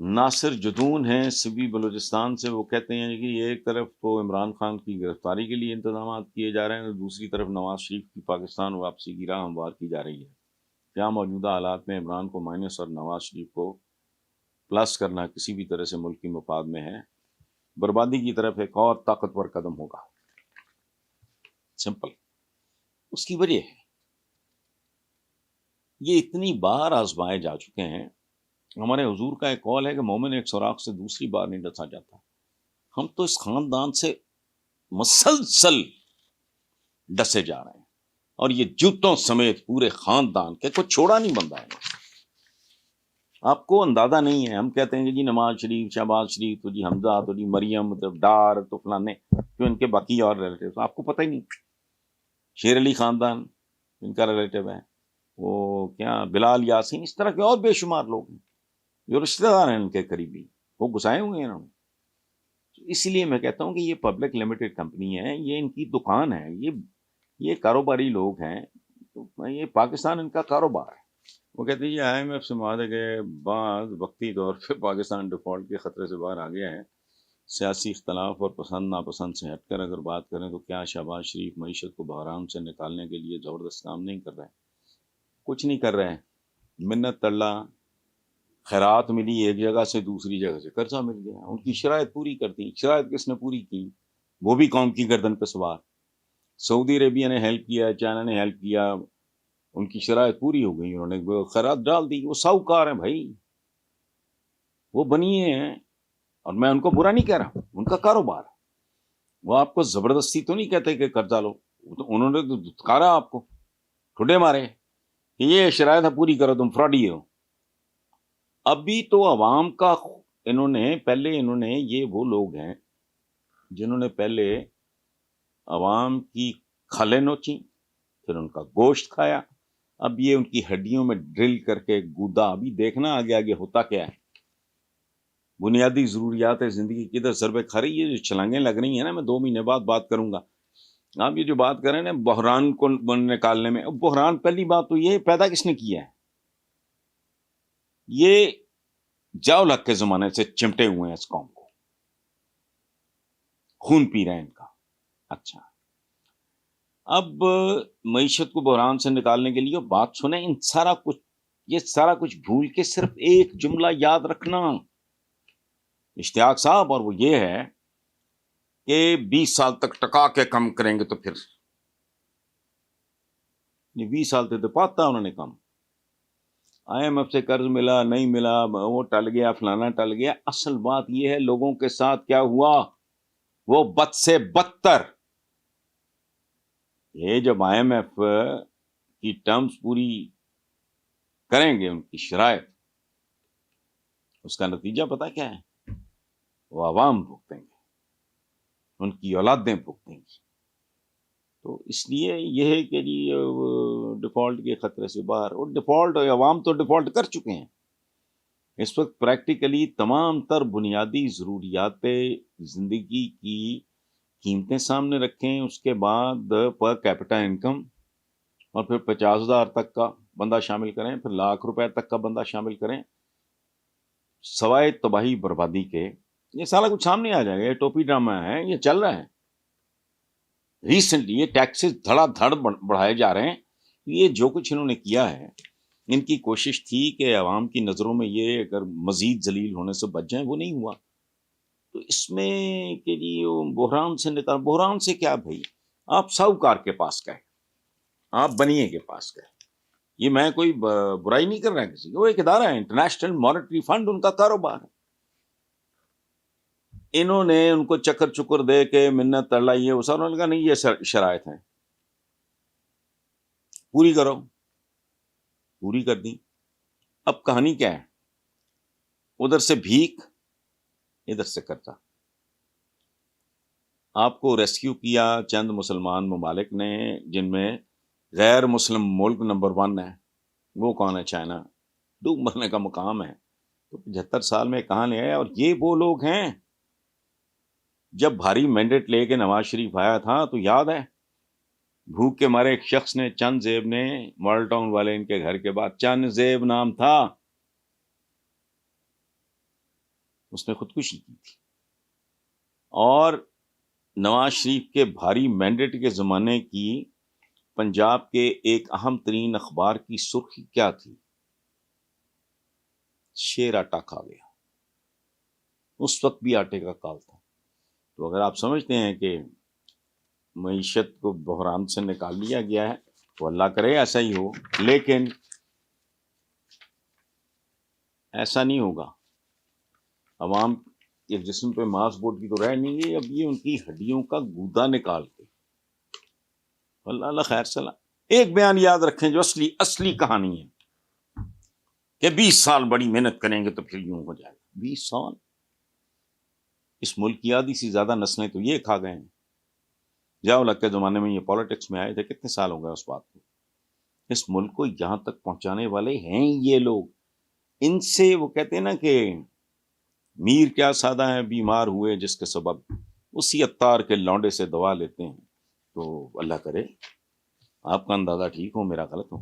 ناصر جدون ہیں سبی بلوچستان سے، وہ کہتے ہیں کہ ایک طرف تو عمران خان کی گرفتاری کے لیے انتظامات کیے جا رہے ہیں اور دوسری طرف نواز شریف کی پاکستان واپسی کی راہ ہموار کی جا رہی ہے. کیا موجودہ حالات میں عمران کو مائنس اور نواز شریف کو پلس کرنا کسی بھی طرح سے ملک کی مفاد میں ہے؟ بربادی کی طرف ایک اور طاقتور قدم ہوگا. سمپل. اس کی وجہ ہے یہ اتنی بار آزمائے جا چکے ہیں. ہمارے حضور کا ایک قول ہے کہ مومن ایک سوراخ سے دوسری بار نہیں ڈسا جاتا. ہم تو اس خاندان سے مسلسل ڈسے جا رہے ہیں اور یہ جوتوں سمیت پورے خاندان کے کوئی چھوڑا نہیں بندہ ہے. آپ کو اندازہ نہیں ہے. ہم کہتے ہیں کہ جی نواز شریف، شہباز شریف، تو جی حمزہ، تو جی مریم، تو ڈار، تو فلانے، جو ان کے باقی اور ریلیٹیو آپ کو پتہ ہی نہیں. شیر علی خاندان ان کا ریلیٹیو ہے، وہ کیا بلال یاسین، اس طرح کے اور بے شمار لوگ ہیں جو رشتہ دار ہیں ان کے قریبی، وہ گھسائے ہوئے ہیں انہوں نے. اس لیے میں کہتا ہوں کہ یہ پبلک لمیٹڈ کمپنی ہے، یہ ان کی دکان ہے، یہ کاروباری لوگ ہیں. تو یہ پاکستان ان کا کاروبار ہے. وہ کہتے ہیں آئی ایم ایف سے معاہدے کے بعد وقتی طور پہ پاکستان ڈیفالٹ کے خطرے سے باہر آ گیا ہے. سیاسی اختلاف اور پسند ناپسند سے ہٹ کر اگر بات کریں تو کیا شہباز شریف معیشت کو بحران سے نکالنے کے لیے زبردست کام نہیں کر رہے؟ کچھ نہیں کر رہے. منت تڑلا، خیرات ملی ایک جگہ سے دوسری جگہ سے، قرضہ مل گیا. ان کی شرائط پوری کرتی. شرائط کس نے پوری کی؟ وہ بھی قوم کی گردن پہ سوار. سعودی عربیہ نے ہیلپ کیا، چائنا نے ہیلپ کیا، ان کی شرائط پوری ہو گئی، انہوں نے خیرات ڈال دی. وہ ساہوکار ہیں بھائی، وہ بنیے ہیں، اور میں ان کو برا نہیں کہہ رہا، ان کا کاروبار. وہ آپ کو زبردستی تو نہیں کہتے کہ قرضہ لو، انہوں نے تو دھتکارا آپ کو، ٹھڈے مارے کہ یہ شرائط پوری کرو، تم فراڈی ہو. ابھی تو عوام کا انہوں نے یہ وہ لوگ ہیں جنہوں نے پہلے عوام کی کھالیں نوچی، پھر ان کا گوشت کھایا. اب یہ ان کی ہڈیوں میں ڈرل کر کے گودا. ابھی دیکھنا آگے آگے ہوتا کیا ہے. بنیادی ضروریات زندگی کی ادھر ضربے کھا رہی ہے، جو چھلانگیں لگ رہی ہیں نا. میں 2 مہینے بعد بات کروں گا. آپ یہ جو بات کر رہے ہیں نا بحران کو نکالنے میں، بحران پہلی بات تو یہ پیدا کس نے کیا ہے؟ یہ جاؤ لگ کے زمانے سے چمٹے ہوئے ہیں اس قوم کو، خون پی رہے ہیں ان کا. اچھا، اب معیشت کو بحران سے نکالنے کے لیے بات سنیں. یہ سارا کچھ بھول کے صرف ایک جملہ یاد رکھنا اشتیاق صاحب، اور وہ یہ ہے کہ 20 سال تک ٹکا کے کم کریں گے تو پھر 20 سال تک تو پاتا انہوں نے کم. آئی ایم ایف سے قرض ملا نہیں ملا، وہ ٹل گیا، فلانا ٹل گیا. اصل بات یہ ہے لوگوں کے ساتھ کیا ہوا، وہ بد سے بدتر. یہ جب آئی ایم ایف کی ٹرمز پوری کریں گے، ان کی شرائط، اس کا نتیجہ پتا کیا ہے؟ وہ عوام بھگتیں گے، ان کی اولادیں بھگتیں گی. تو اس لیے یہ ہے کہ جی ڈیفالٹ کے خطرے سے باہر، اور ڈیفالٹ عوام تو ڈیفالٹ کر چکے ہیں. اس وقت پریکٹیکلی تمام تر بنیادی ضروریات زندگی کی قیمتیں سامنے رکھیں، اس کے بعد پر کیپٹا انکم، اور پھر 50,000 تک کا بندہ شامل کریں، پھر ₹1,00,000 تک کا بندہ شامل کریں. سوائے تباہی بربادی کے یہ سارا کچھ سامنے آ جائے گا. یہ ٹوپی ڈرامہ ہے، یہ چل رہا ہے. ریسنٹلی یہ ٹیکسز دھڑا دھڑ بڑھائے جا رہے ہیں. یہ جو کچھ انہوں نے کیا ہے، ان کی کوشش تھی کہ عوام کی نظروں میں یہ اگر مزید ذلیل ہونے سے بچ جائیں، وہ نہیں ہوا. تو اس میں کہ جی بحران سے نکال، بحران سے کیا بھائی، آپ ساہوکار کے پاس گئے، آپ بنیے کے پاس گئے. یہ میں کوئی برائی نہیں کر رہا کسی کو، وہ ایک ادارہ ہے انٹرنیشنل مانیٹری فنڈ، ان کا کاروبار ہے. انہوں نے ان کو چکر چکر دے کے منت تڑلا، یہ اسا، انہوں نے کہا نہیں یہ شرائط ہیں پوری کرو، پوری کر دی. اب کہانی کیا ہے؟ ادھر سے بھیک، ادھر سے قرضہ. آپ کو ریسکیو کیا چند مسلمان ممالک نے، جن میں غیر مسلم ملک نمبر 1 ہے. وہ کون ہے؟ چائنا. ڈوب مرنے کا مقام ہے. تو 75 سال میں کہاں لے آیا؟ اور یہ وہ لوگ ہیں جب بھاری مینڈیٹ لے کے نواز شریف آیا تھا تو یاد ہے بھوک کے مارے ایک شخص نے، چند زیب نے، ماڈل ٹاؤن والے ان کے گھر کے بعد، چند زیب نام تھا، اس نے خودکشی کی تھی. اور نواز شریف کے بھاری مینڈیٹ کے زمانے کی پنجاب کے ایک اہم ترین اخبار کی سرخی کیا تھی؟ شیر آٹا کھا گیا. اس وقت بھی آٹے کا کال تھا. تو اگر آپ سمجھتے ہیں کہ معیشت کو بحران سے نکال لیا گیا ہے تو اللہ کرے ایسا ہی ہو، لیکن ایسا نہیں ہوگا. عوام کے جسم پہ ماس بورڈ کی تو رہ نہیں گئی، اب یہ ان کی ہڈیوں کا گودا نکال کے. اللہ خیر سلام. ایک بیان یاد رکھیں جو اصلی کہانی ہے کہ 20 سال بڑی محنت کریں گے تو پھر یوں ہو جائے گا. 20 سال اس ملک کی آدھی سے زیادہ نسلیں تو یہ کھا گئے ہیں. جاؤ لگ کے زمانے میں یہ پالیٹکس میں آئے تھے، کتنے سال ہو گئے اس بات کو. اس ملک کو یہاں تک پہنچانے والے ہیں یہ لوگ. ان سے وہ کہتے ہیں نا کہ میر کیا سادہ ہیں بیمار ہوئے جس کے سبب اسی عطار کے لونڈے سے دوا لیتے ہیں. تو اللہ کرے آپ کا اندازہ ٹھیک ہو، میرا غلط ہو.